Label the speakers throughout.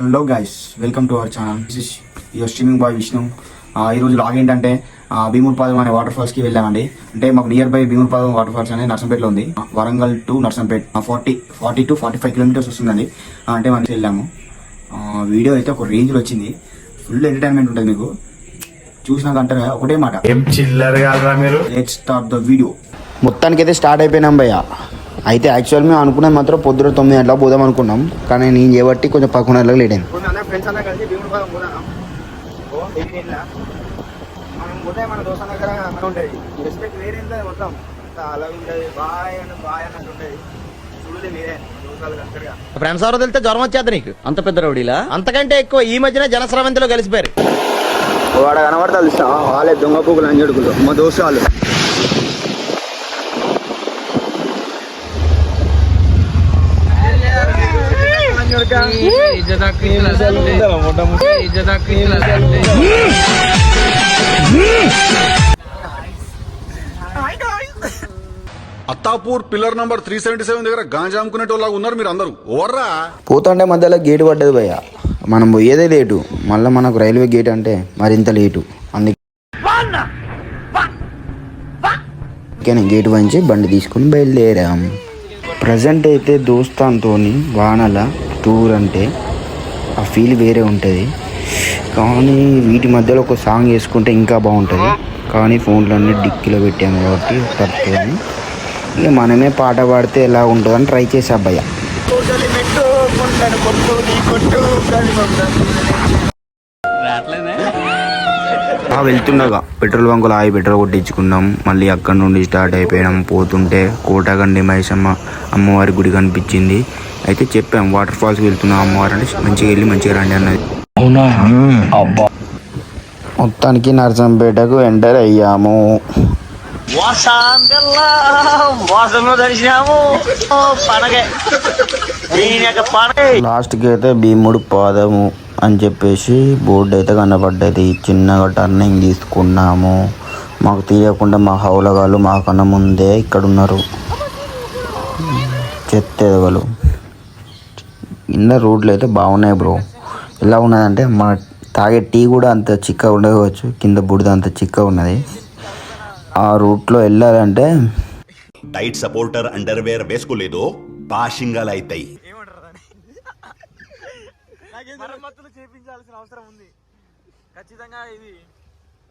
Speaker 1: Hello guys, welcome to our channel. This is your streaming boy Vishnu. ఈరోజు log ఏంటంటే భీమునిపాదం అనే water ఫాల్స్కి వెళ్ళామండి. అంటే మాకు near by Bhimunipadam water falls అనేది నర్సంపేటలో ఉంది. Warangal to Narsampet 40 to 45 kilometres వస్తుందండి. అంటే మనం వెళ్ళాము. వీడియో అయితే ఒక రేంజ్లో వచ్చింది. ఫుల్ ఎంటర్టైన్మెంట్ ఉంటుంది. మీకు చూసినాక అంటారు ఒకటే మాట, లెట్స్ స్టార్ట్ ద వీడియో. మొత్తానికి అయితే స్టార్ట్ అయిపోయినాం భయ్య. అయితే యాక్చువల్ మేము అనుకున్నది మాత్రం పొద్దున 9 గంటలకు పోదాం అనుకున్నాం. కానీ నేను చేయబట్టి కొంచెం 11 గంటలకు లేట్ అయింది. ఫ్రెండ్స్ అందరూ కలిసి భీమునిపాదం పోదాం. మనం పోతే మన దోస్తు దగ్గర ఉంటుంది. రెస్పెక్ట్ వేరే మొత్తం అలా ఉంటుంది. బాయ్ అన్నట్టు ఉంటుంది. చూడలే మీరే
Speaker 2: ఫ్రెండ్స్ ఎవరో తెలితే జ్వరం వచ్చేది నీకు. అంత పెద్ద రౌడీలా? అంతకంటే ఎక్కువ ఈ మధ్యన జనస్రవంతిలో కలిసిపోయారు.
Speaker 1: వాడు కనబడతాడు వాళ్ళే దొంగ పూకులు అంజడుకులు మా దోస్తు వాళ్ళు.
Speaker 3: అత్తాపూర్ పిల్లర్ నంబర్ 377 దగ్గర గాంజా అమ్ముకునేటోళ్ళగా ఉన్నారు మీరు అందరూ. ఓర్రా
Speaker 1: పోతుంటే మధ్యలో గేటు పడ్డది భయ్య. మనం పోయేదే లేటు, మళ్ళీ మనకు రైల్వే గేట్ అంటే మరింత లేటు. అందుకే గేటు వంచి బండి తీసుకుని బయలుదేరాం. ప్రజెంట్ అయితే దోస్తాన్తో వానల టూర్ అంటే ఆ ఫీల్ వేరే ఉంటుంది. కానీ వీటి మధ్యలో ఒక సాంగ్ వేసుకుంటే ఇంకా బాగుంటుంది. కానీ ఫోన్లన్నీ డిక్కీలో పెట్టాము కాబట్టి తప్పుతుంది. ఇక మనమే పాట పాడితే ఎలా ఉంటుందని ట్రై చేసే అబ్బాయి. వెళ్తుండగా పెట్రోల్ బంకులో ఆగి పెట్రోల్ కొట్టించుకున్నాం. మళ్ళీ అక్కడ నుండి స్టార్ట్ అయిపోయాం. పోతుంటే కోటగండి మైసమ్మ అమ్మవారి గుడి కనిపించింది. అయితే చెప్పాం వాటర్ ఫాల్స్కి వెళ్తున్నాం అమ్మవారు అంటే మంచిగా వెళ్ళి మంచిగా రండి అన్నది. మొత్తానికి నర్సంపేటకు ఎంటర్ అయ్యాము. లాస్ట్కి అయితే భీముడు పాదము అని చెప్పేసి బోర్డు అయితే కనపడ్డది. చిన్నగా టర్నింగ్ తీసుకున్నాము. మాకు తీయకుండా మా హౌలగాళ్ళు మాకన్నా ముందే ఇక్కడ ఉన్నారు. చెత్త ఎదగలు కింద రోడ్లు అయితే బాగున్నాయి బ్రో. ఎలా ఉన్నదంటే మన తాగే టీ కూడా అంత చిక్కగా ఉండవచ్చు. కింద బుడిద అంత చిక్కగా ఉన్నది. ఆ రూట్లో వెళ్ళాలంటే
Speaker 4: టైట్ సపోర్టర్ అండర్వేర్ వేసుకోలేదు పాషింగాలు అవుతాయి.
Speaker 5: మరమ్మతులు చేయించాల్సిన అవసరం ఉంది ఖచ్చితంగా. ఇది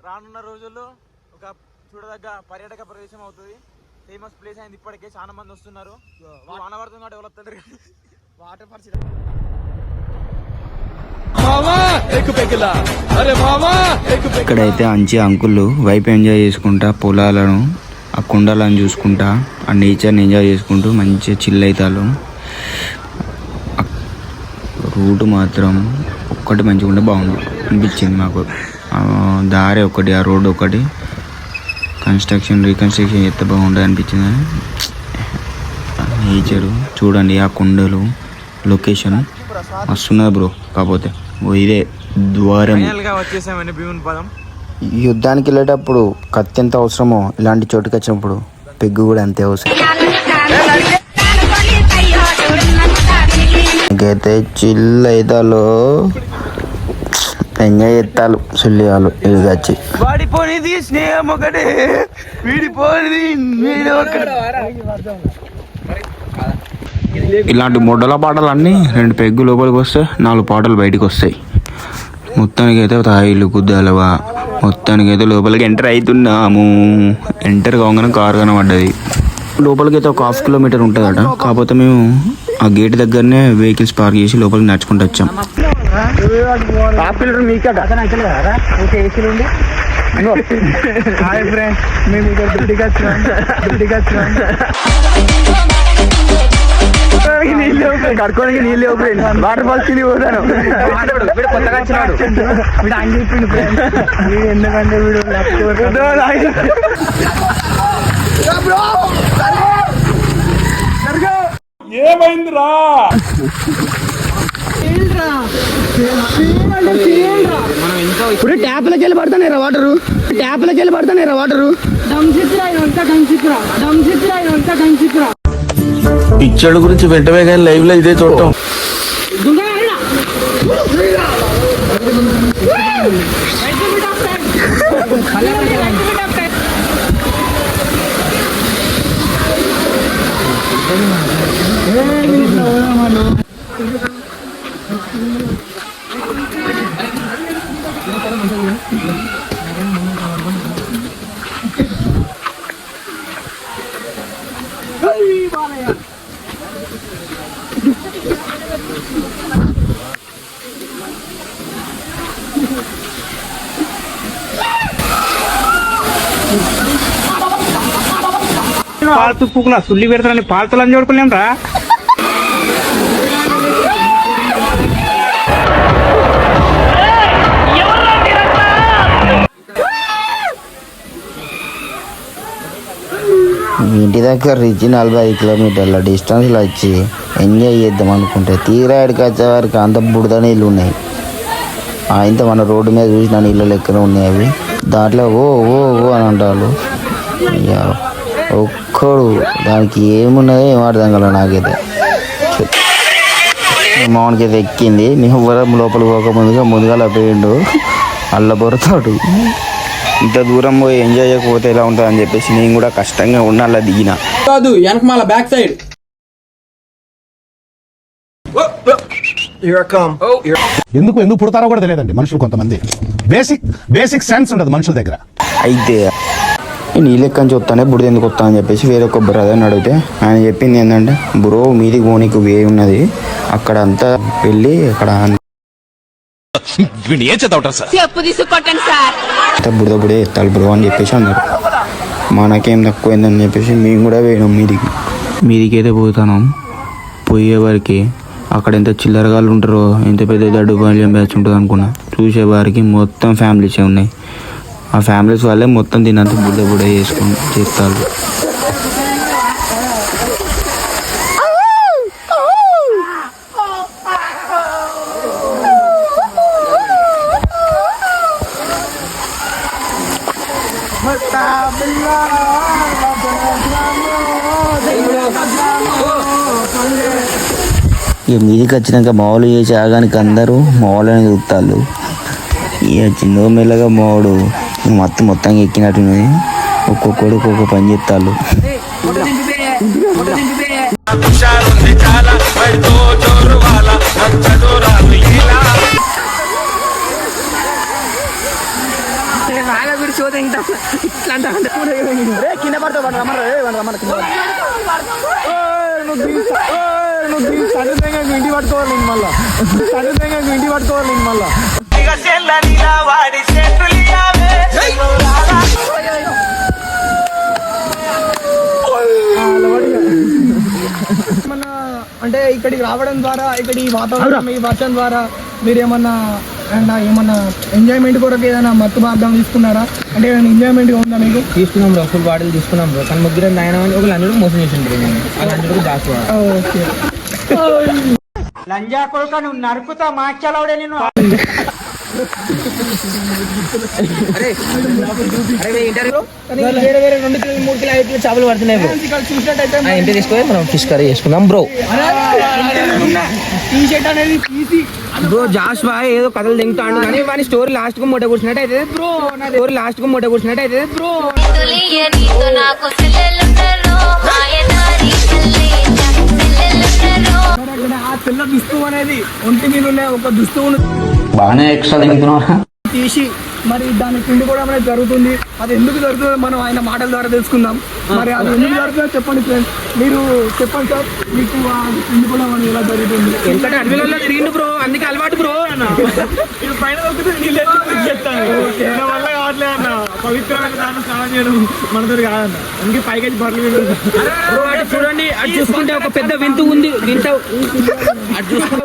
Speaker 5: రానున్న రోజుల్లో ఒక చూడదగ్గ పర్యాటక ప్రదేశం అవుతుంది. ఫేమస్ ప్లేస్ అయింది. ఇప్పటికే చాలా మంది వస్తున్నారు. వానవర్తం కూడా డెవలప్ అవుతుంది. వాటర్ ఫాల్స్ ఇక్కడైతే మంచి అంకుళ్ళు వైపు ఎంజాయ్ చేసుకుంటా పొలాలను ఆ కుండలను చూసుకుంటా ఆ నేచర్ని ఎంజాయ్ చేసుకుంటూ మంచిగా చిల్ అవుతారు. రూట్ మాత్రం ఒక్కటి మంచిగా ఉంటే బాగుంది అనిపించింది మాకు. దారి ఒకటి, ఆ రోడ్డు ఒకటి రీకన్స్ట్రక్షన్ చేస్తే బాగుంటుంది అనిపించింది. నేచరు చూడండి, ఆ కొండలు లొకేషన్ మస్తున్నది బ్రో. కాకపోతే ఇదే ద్వారం. యుద్ధానికి వెళ్ళేటప్పుడు కత్తి ఎంత అవసరమో ఇలాంటి చోటుకి వచ్చినప్పుడు పెగ్గు కూడా అంతే అవసరం. ఇంకైతే చిల్ అవుతాలో ఎంజాయ్ చేస్తాలు సుల్లియాలు ఇది వచ్చి వాడిపోనిది స్నేహం ఒకటి వీడిపోనిది. ఇలాంటి మొడ్డల పాటలు అన్నీ 2 పెగ్గు లోపలికి వస్తే 4 పాటలు బయటకు వస్తాయి. మొత్తానికి అయితే తాయిలు గుద్దాలవా. మొత్తానికి అయితే లోపలికి ఎంటర్ అవుతున్నాము. ఎంటర్ కాగానే కారు కనబడ్డది. లోపలికి అయితే ఒక 1/2 కిలోమీటర్ ఉంటుందట. కాకపోతే మేము ఆ గేట్ దగ్గరనే వెహికల్స్ పార్క్ చేసి లోపలికి నడుచుకుంటూ వచ్చాం. కడుకోనికి నీళ్ళు వాటర్ ఫాల్స్ తిరిగి పోతాను. ఎందుకంటే వీడు
Speaker 3: ఏమైందిరా?
Speaker 1: ఇప్పుడు ట్యాప్లకి వెళ్ళి పడతానే రా వాటరు.
Speaker 6: పిచ్చడు గురించి వెంటనే కానీ లైవ్ లో ఇదే చూడటం. పాల్తు పూకులా సుల్లి పెడతానని పాల్తులని చూడుకున్నాం రా.
Speaker 7: ఇంటి దగ్గర నుంచి 45 కిలోమీటర్ల డిస్టెన్స్లో వచ్చి ఎంజాయ్ చేద్దాం అనుకుంటే తీరా ఇక్కడికి వచ్చే వరకు అంత బుడద నీళ్ళు ఉన్నాయి. ఇంత మన రోడ్డు మీద చూసిన నీళ్ళ లెక్కన ఉన్నాయి అవి. దాంట్లో ఓ ఓ ఓ అని అంటారు. ఒక్కడు దానికి ఏమున్నదో ఏం అర్థం కల నాకైతే. మామూలుకి అయితే ఎక్కింది. మేము లోపల ముందుగా పోయిండు అల్ల బొరతాడు. ఇంత దూరం పోయి ఎంజాయ్ చేయకపోతే ఎలా ఉంటుంది అని చెప్పేసి నేను కూడా కష్టంగా ఉన్న అలా దిగిన.
Speaker 8: కాదు వెనక మళ్ళీ బ్యాక్ సైడ్
Speaker 9: ఎందుకు పుడతారో కూడా తెలియదండి మనుషులు. కొంతమంది బేసిక్ సెన్స్ ఉండదు మనుషుల దగ్గర.
Speaker 7: అయితే నీ లెక్కని చూస్తానే బుడిద ఎందుకు వస్తా అని చెప్పేసి వేరే ఒక బ్రదర్ని అడిగితే ఆయన చెప్పింది ఏంటంటే, బ్రో మీది గోనికి వే ఉన్నది, అక్కడ అంతా వెళ్ళి అక్కడ బుడద బుడే ఎత్తాలి బ్రో అని చెప్పేసి అన్నారు. మనకేం తక్కువైందని చెప్పేసి మేము కూడా వేయడం మీదికి అయితే పోతాను. పోయేవారికి అక్కడ ఎంత చిల్లరగాళ్ళు ఉంటారో, ఎంత పెద్ద దడ్డు బాల్యం బ్యాచ్ ఉంటుంది అనుకున్నా. చూసేవారికి మొత్తం ఫ్యామిలీసే ఉన్నాయి. ఆ ఫ్యామిలీస్ వాళ్ళే మొత్తం దీనంతా బుడ్డ చేసుకుని చేస్తారు. ఇక మీదికి వచ్చినాక మామూలు చేసి ఆగానికి అందరూ మామూలునే చూస్తారు. ఇక చిన్న మెల్లగా మావాడు మొత్తంగా ఎక్కినట్టున్నది. ఒక్కొక్కడు ఒక్కొక్క పని చేస్తారు.
Speaker 1: కింద పడతావు ఇంటి పట్టుకోవాలి నేను మళ్ళా. ఇంటి పట్టుకోవాలి నేను మళ్ళా.
Speaker 8: అంటే ఇక్కడికి రావడం ద్వారా, ఇక్కడ ఈ వాతావరణం, ఈ వర్షం ద్వారా మీరు ఏమన్నా ఎంజాయ్మెంట్ కొరకు ఏదైనా మత్తు పదార్థం తీసుకున్నారా? అంటే ఏమైనా ఎంజాయ్మెంట్ ఉందా మీకు?
Speaker 6: తీసుకున్నాం బ్రో, ఫుల్ బాటిల్ తీసుకున్నాం బ్రో. కానీ ముగ్గురు నాయన ఒక లంజుడు మోసం చేసిండ్రు. లంజుడు దాచువా.
Speaker 8: ఓకే
Speaker 6: లంజా కొడుక నువ్వు నరుకుతా మాచలవడే నేను. వేరే 2-3 కిలో 5 కిలో చేపలు పడుతున్నాయి బ్రో.
Speaker 8: చూసినట్టయితే
Speaker 6: ఇంటి తీసుకొని మనం ఫిష్ కర్రీ చేసుకుందాం బ్రో.
Speaker 8: టీ-షర్ట్ అనేది తీసి
Speaker 6: బ్రో జాషువా ఏదో కథలు తింటాడు కానీ వాని స్టోరీ లాస్ట్ కు మూట కూర్చున్నట్టు అయితే బ్రో. నా స్టోరీ లాస్ట్ కు మూట కూర్చున్నట్టు అయితే బ్రో.
Speaker 8: ఆ పిల్ల దుస్తువు అనేది ఒంటి మీద ఉన్న ఒక దుస్తువును
Speaker 7: బాగానే ఎక్స్ట్రా తింటున్నారా
Speaker 8: తీసి మరి దాని కింద కూడా మనకి జరుగుతుంది. అది ఎందుకు జరుగుతుందో మనం ఆయన మాటల ద్వారా తెలుసుకుందాం. మరి అది ఎందుకు జరుగుతుందో చెప్పండి ఫ్రెండ్స్, మీరు చెప్పండి సార్. మీకు కింద కూడా మనం ఎలా జరుగుతుంది?
Speaker 6: ఎందుకంటే అడవిలో తిరిగిండు బ్రో, అందుకే అలవాటు బ్రో.
Speaker 8: పైన వల్ల కావట్లేదు అన్న, పవిత్రమైన దాన్ని స్నానం చేయడం మనతో కాదన్న, అందుకే పైకి బట్టలు
Speaker 6: అటు చూడండి, అటు చూసుకుంటే ఒక పెద్ద వింత ఉంది. వింత అటు చూసుకుంటే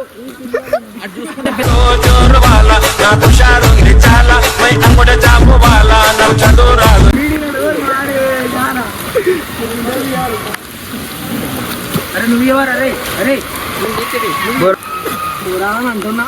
Speaker 8: అరే నువ్వు ఎవరు? అరే అరే అంటున్నా.